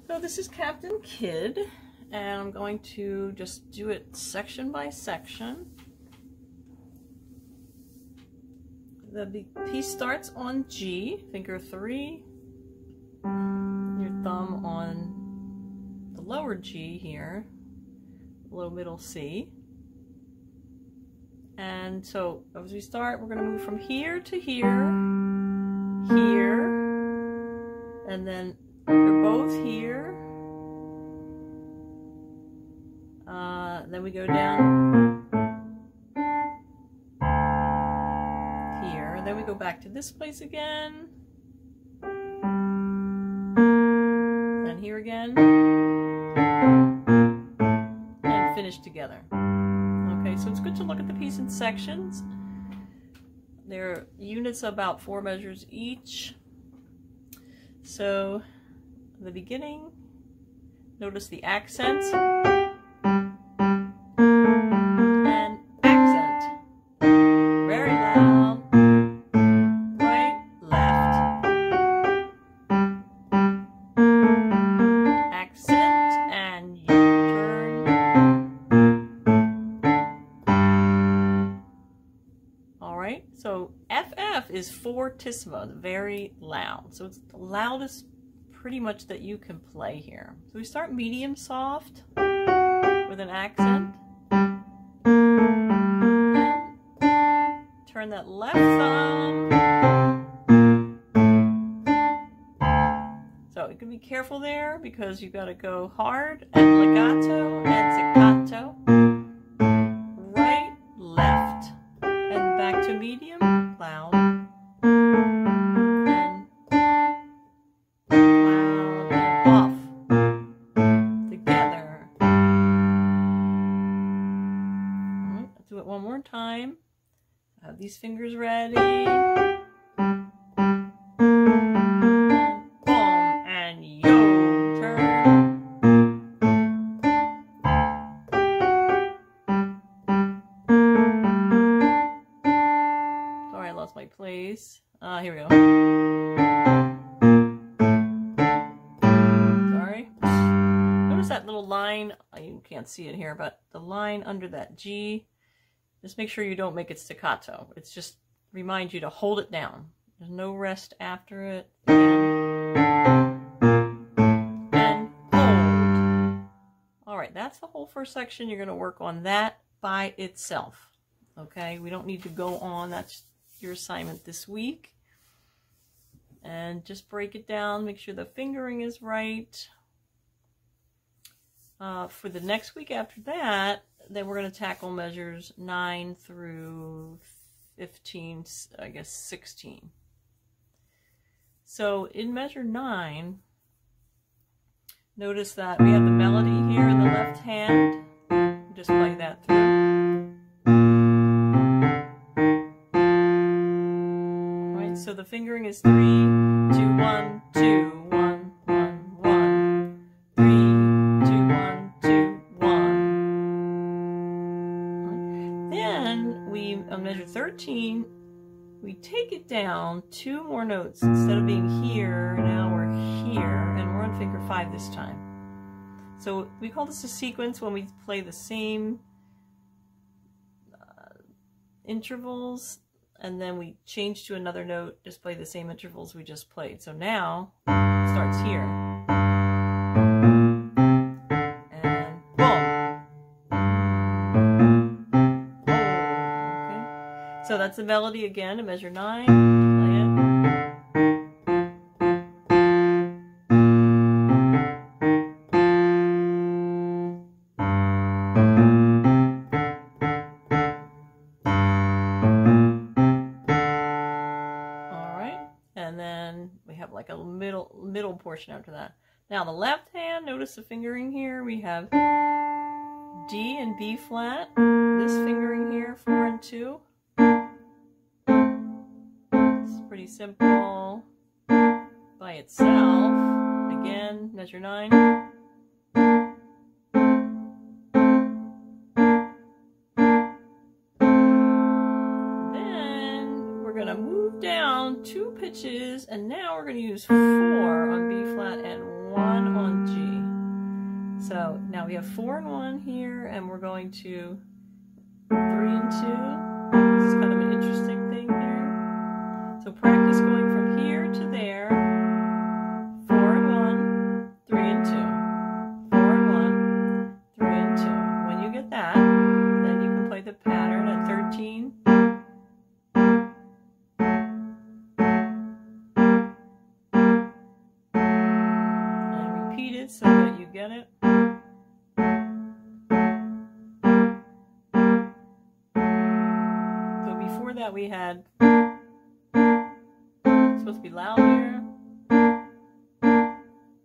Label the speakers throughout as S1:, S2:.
S1: So this is Captain Kidd, and I'm going to just do it section by section. The piece starts on G, finger 3, your thumb on the lower G here, low middle C. And so as we start, we're going to move from here to here, here, and then they're both here. Then we go down here. Then we go back to this place again. And here again. And finish together. Okay, so it's good to look at the piece in sections. They're units about 4 measures each. So, the beginning, notice the accents and accent. Very loud. Right, left. Accent and U-turn. Alright, so FF is fortissimo, very loud. So it's the loudest pretty much that you can play here. So we start medium soft with an accent. And turn that left thumb. So you can be careful there because you got to go hard and legato and staccato. Right, left, and back to medium, loud. One more time. Have these fingers ready. And boom, and yo, turn. Sorry, I lost my place. Here we go. Sorry. Notice that little line. You can't see it here, but the line under that G. Just make sure you don't make it staccato. It's just remind you to hold it down. There's no rest after it. And hold. Alright, that's the whole first section. You're going to work on that by itself. Okay, we don't need to go on. That's your assignment this week. And just break it down. Make sure the fingering is right. For the next week after that, then we're going to tackle measures 9 through 15, I guess 16. So in measure 9, notice that we have the melody here in the left hand. Just play that through. All right, so the fingering is 3, 2, 1, 2, 1, 1, 1, 3, 2, 1, 2, 1. Then we, on measure 13, we take it down 2 more notes. Instead of being here, now we're here, and we're on finger 5 this time. So we call this a sequence when we play the same intervals, and then we change to another note, just play the same intervals we just played. So now it starts here. And boom. Oh, okay. So that's the melody again in measure 9. Play it. Middle portion after that. Now the left hand, notice the fingering here. We have D and B flat. This fingering here, 4 and 2. It's pretty simple by itself. Again, measure 9. Then we're going to move down 2 pitches, and now we're going to use 4 on B flat and 1 on G. So now we have 4 and 1 here, and we're going to 3 and 2. This is kind of an interesting thing here. So practice going from here to there. 4 and 1, 3 and 2. 4 and 1, 3 and 2. When you get that, then you can play the pattern at 13. And repeat it so that you get it. So before that we had, it's supposed to be loud here.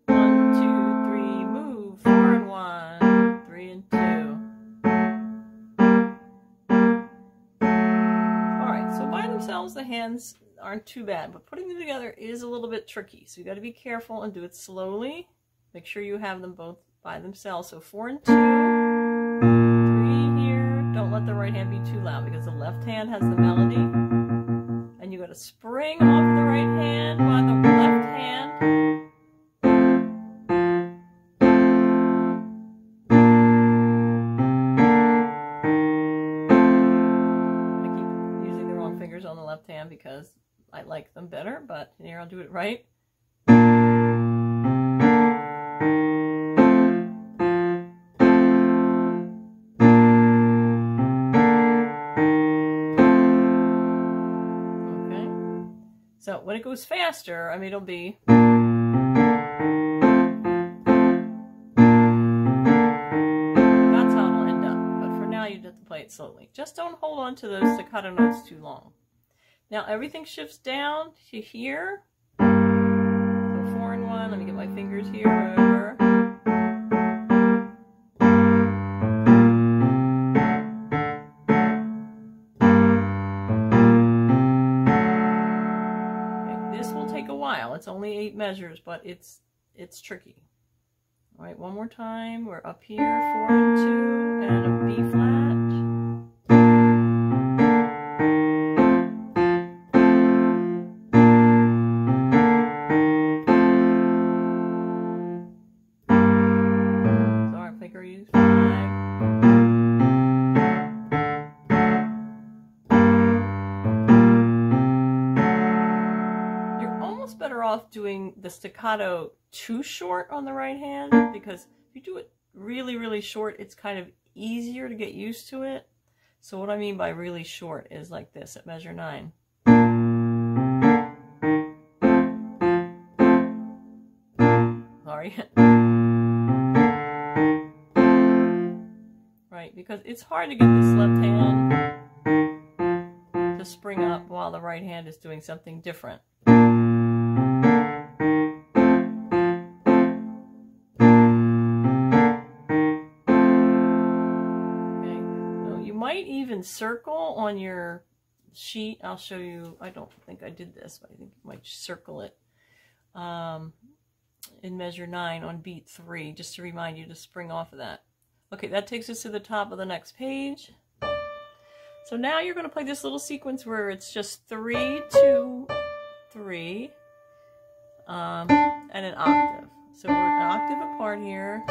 S1: 1, 2, 3, move. 4 and 1, 3 and 2. Alright, so by themselves the hands aren't too bad, but putting them together is a little bit tricky. So you got to be careful and do it slowly. Make sure you have them both by themselves. So 4 and 2, 3 here. Don't let the right hand be too loud because the left hand has the melody. And you got to spring off the right hand while the left hand I keep using the wrong fingers on the left hand because I like them better, but here I'll do it right. So when it goes faster, I mean, it'll be. That's how it'll end up. But for now, you have to play it slowly. Just don't hold on to those staccato notes too long. Now everything shifts down to here. So 4 and 1. Let me get my fingers here over. It's only 8 measures, but it's tricky. All right, one more time. We're up here, 4 and 2, and a B flat. Sorry, picker use 5. Better off doing the staccato too short on the right hand, because if you do it really short, it's kind of easier to get used to it. So what I mean by really short is like this at measure 9. Sorry. Right, because it's hard to get this left hand to spring up while the right hand is doing something different. Even circle on your sheet. I'll show you. I don't think I did this, but I think you might circle it in measure 9 on beat 3, just to remind you to spring off of that. Okay, that takes us to the top of the next page. So now you're going to play this little sequence where it's just 3, 2, 3, and an octave. So we're an octave apart here,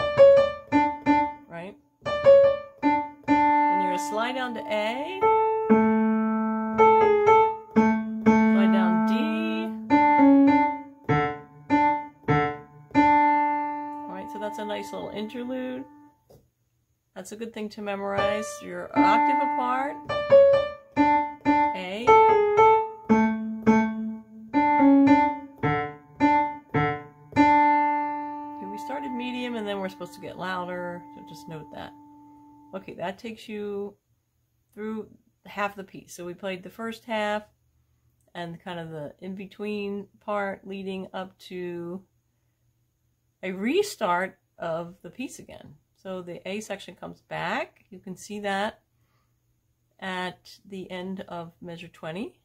S1: right? Slide down to A, slide down D. Alright, so that's a nice little interlude. That's a good thing to memorize. You're an octave apart. A. Okay, we started medium and then we're supposed to get louder, so just note that. Okay, that takes you through half the piece. So we played the first half and kind of the in-between part leading up to a restart of the piece again. So the A section comes back. You can see that at the end of measure 20,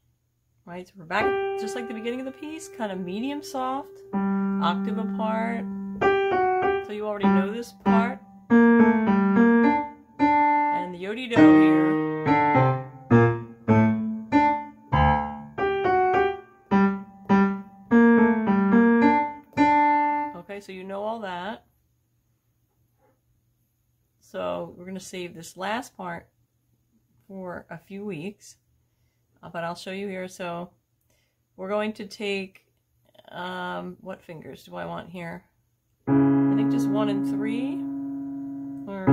S1: right? So we're back just like the beginning of the piece, kind of medium soft, octave apart. So you already know this part. And the yodi-do here. Okay, so you know all that. So we're going to save this last part for a few weeks, but I'll show you here. So we're going to take, what fingers do I want here? I think just 1 and 3, or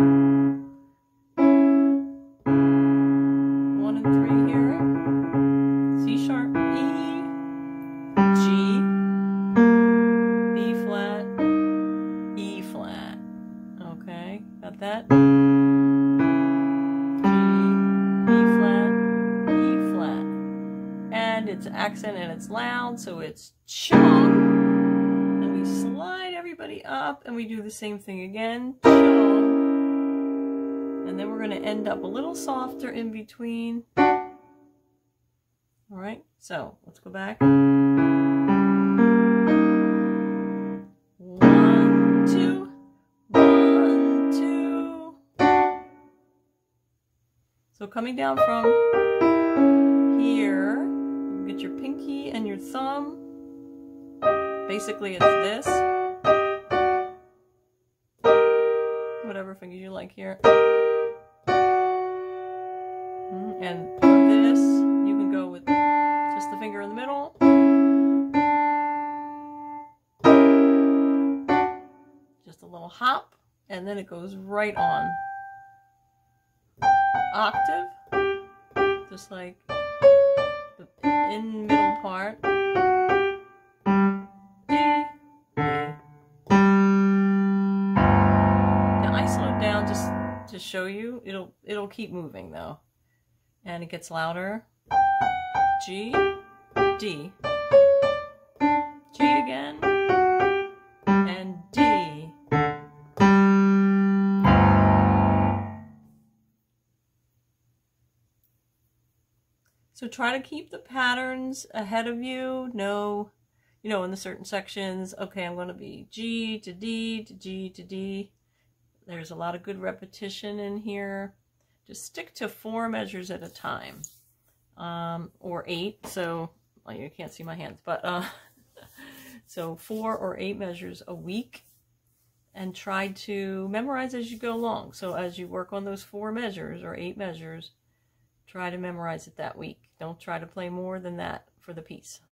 S1: 1 and 3 here. C sharp, E, G, B flat, E flat. Okay, got that? It's accent and it's loud, so it's chung. And we slide everybody up and we do the same thing again. Chung. And then we're going to end up a little softer in between. Alright, so let's go back. 1, 2, 1, 2. So coming down from here, get your pinky and your thumb. Basically it's this. Whatever fingers you like here. And for this, you can go with just the finger in the middle. Just a little hop, and then it goes right on. Octave. Just like the in middle part. D. Now I slowed down just to show you. It'll keep moving though, and it gets louder. G, D, G again, and D. So try to keep the patterns ahead of you. Know, you know, in the certain sections, okay, I'm going to be G to D to G to D. There's a lot of good repetition in here. Just stick to 4 measures at a time, or 8. So, well, you can't see my hands, but so 4 or 8 measures a week, and try to memorize as you go along. So as you work on those 4 measures or 8 measures, try to memorize it that week. Don't try to play more than that for the piece.